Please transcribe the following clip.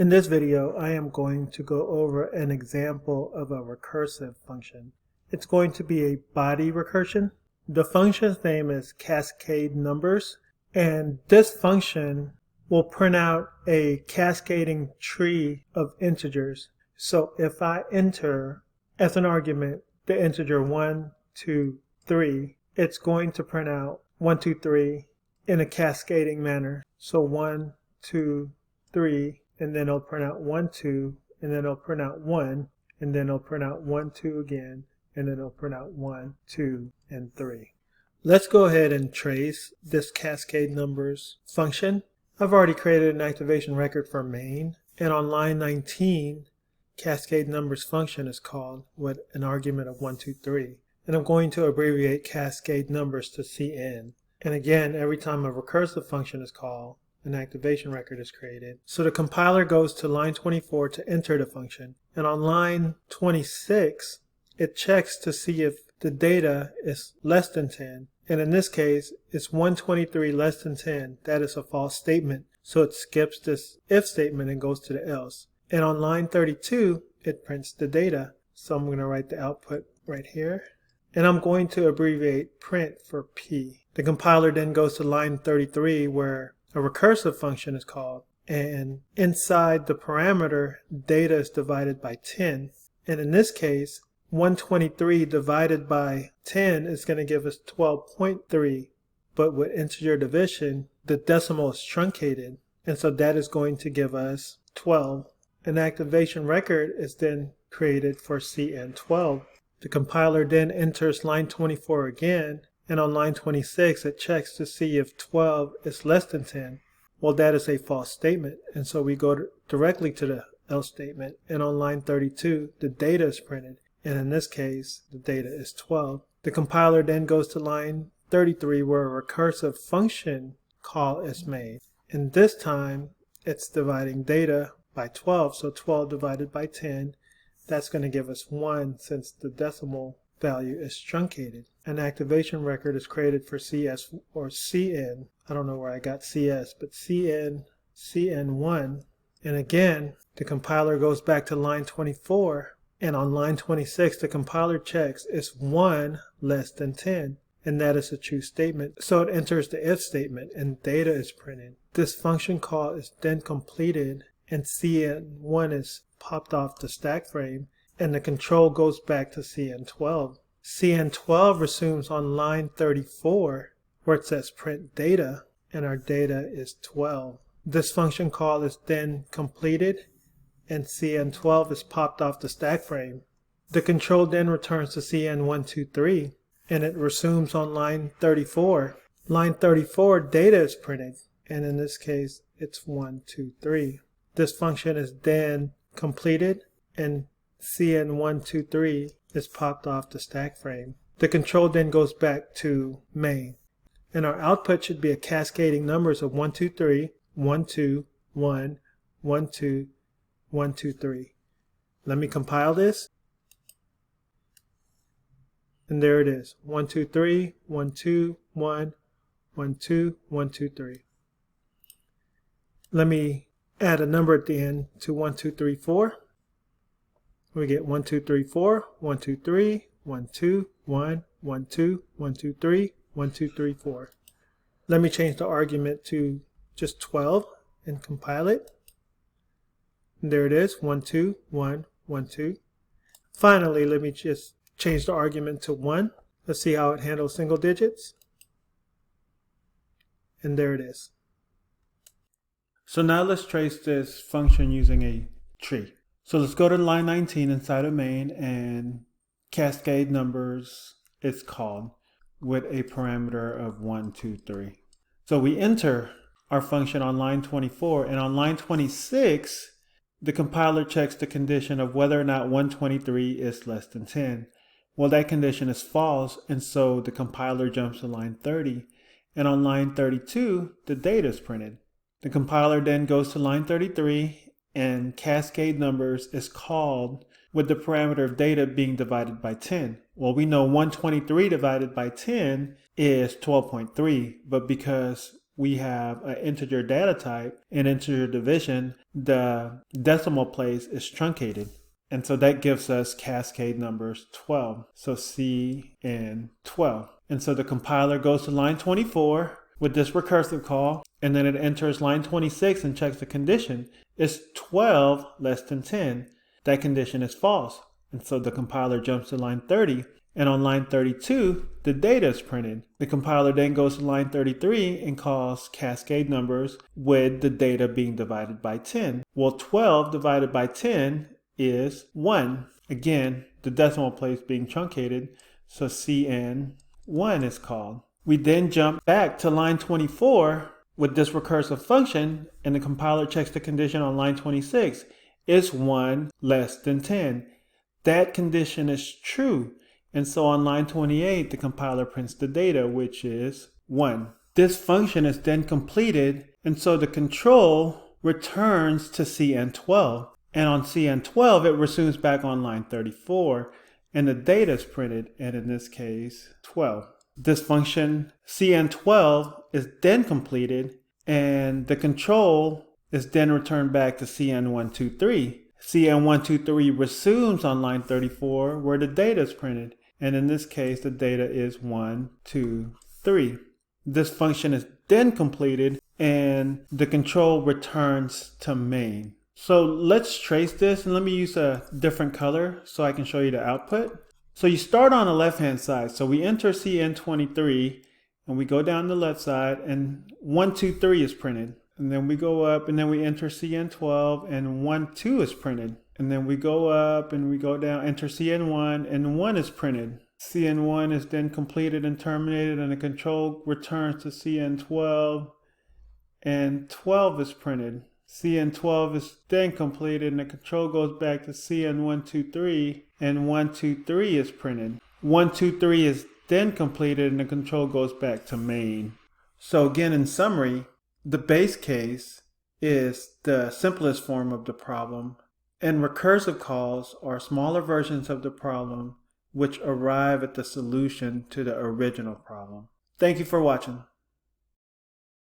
In this video, I am going to go over an example of a recursive function. It's going to be a body recursion. The function's name is cascade numbers, and this function will print out a cascading tree of integers. So if I enter as an argument the integer 1, 2, 3, it's going to print out 1, 2, 3 in a cascading manner. So 1, 2, 3, and then it'll print out 1, 2, and then it'll print out 1, and then it'll print out 1, 2 again, and then it'll print out 1, 2, and 3. Let's go ahead and trace this cascade numbers function. I've already created an activation record for main, and on line 19, cascade numbers function is called with an argument of 1, 2, 3. And I'm going to abbreviate cascade numbers to CN. And again, every time a recursive function is called, an activation record is created. So the compiler goes to line 24 to enter the function. And on line 26, it checks to see if the data is less than 10. And in this case, it's 123 less than 10. That is a false statement. So it skips this if statement and goes to the else. And on line 32, it prints the data. So I'm going to write the output right here. And I'm going to abbreviate print for P. The compiler then goes to line 33 where a recursive function is called, and inside the parameter data is divided by 10, and in this case 123 divided by 10 is going to give us 12.3, but with integer division the decimal is truncated, and so that is going to give us 12. An activation record is then created for CN12. The compiler then enters line 24 again, and on line 26 it checks to see if 12 is less than 10. Well, that is a false statement, and so we go directly to the else statement, and on line 32 the data is printed, and in this case the data is 12. The compiler then goes to line 33 where a recursive function call is made, and this time it's dividing data by 12, so 12 divided by 10, that's going to give us 1 since the decimal value is truncated. An activation record is created for CS or CN. I don't know where I got CS, but CN1. And again, the compiler goes back to line 24. And on line 26, the compiler checks is 1 less than 10. And that is a true statement. So it enters the if statement and data is printed. This function call is then completed and CN1 is popped off the stack frame. And the control goes back to CN12. CN12 resumes on line 34 where it says print data, and our data is 12. This function call is then completed and CN12 is popped off the stack frame. The control then returns to CN123 and it resumes on line 34. Line 34 data is printed, and in this case it's 1, 2, 3. This function is then completed and CN123 is popped off the stack frame. The control then goes back to main. And our output should be a cascading numbers of 1, 2, 3, 1, 2, 1, 1, 2, 1, 2, 3. Let me compile this. And there it is. 1, 2, 3, 1, 2, 1, 1, 2, 1, 2, 3. Let me add a number at the end to 1, 2, 3, 4. We get 1, 2, 3, 4, 1, 2, 3, 1, 2, 1, 1, 2, 1, 2, 3, 1, 2, 3, 4. Let me change the argument to just 12 and compile it. And there it is, 1, 2, 1, 1, 2. Finally, let me just change the argument to 1. Let's see how it handles single digits. And there it is. So now let's trace this function using a tree. So let's go to line 19 inside of main, and cascade numbers is called with a parameter of 1, 2, 3. So we enter our function on line 24, and on line 26 the compiler checks the condition of whether or not 123 is less than 10. Well, that condition is false, and so the compiler jumps to line 30, and on line 32 the data is printed. The compiler then goes to line 33 and cascade numbers is called with the parameter of data being divided by 10. Well, we know 123 divided by 10 is 12.3, but because we have an integer data type, in integer division, the decimal place is truncated. And so that gives us cascade numbers 12. So CN12. And so the compiler goes to line 24 with this recursive call, and then it enters line 26 and checks the condition. Is 12 less than 10? That condition is false. And so the compiler jumps to line 30. And on line 32, the data is printed. The compiler then goes to line 33 and calls cascade numbers with the data being divided by 10. Well, 12 divided by 10 is 1. Again, the decimal place being truncated, so CN1 is called. We then jump back to line 24 with this recursive function, and the compiler checks the condition on line 26. Is 1 less than 10? That condition is true. And so on line 28, the compiler prints the data, which is 1. This function is then completed, and so the control returns to CN12. And on CN12, it resumes back on line 34, and the data is printed, and in this case, 12. This function, CN12, is then completed, and the control is then returned back to CN123. CN123 resumes on line 34, where the data is printed. And in this case, the data is 1, 2, 3. This function is then completed, and the control returns to main. So let's trace this, and let me use a different color so I can show you the output. So you start on the left-hand side. So we enter CN23, and we go down the left side, and 1, 2, 3 is printed. And then we go up, and then we enter CN12, and 1, 2 is printed. And then we go up and we go down, enter CN1, and 1 is printed. CN1 is then completed and terminated, and the control returns to CN12, and 12 is printed. CN12 is then completed, and the control goes back to CN123, and 123 is printed. 123 is then completed, and the control goes back to main. So again, in summary, the base case is the simplest form of the problem, and recursive calls are smaller versions of the problem which arrive at the solution to the original problem. Thank you for watching.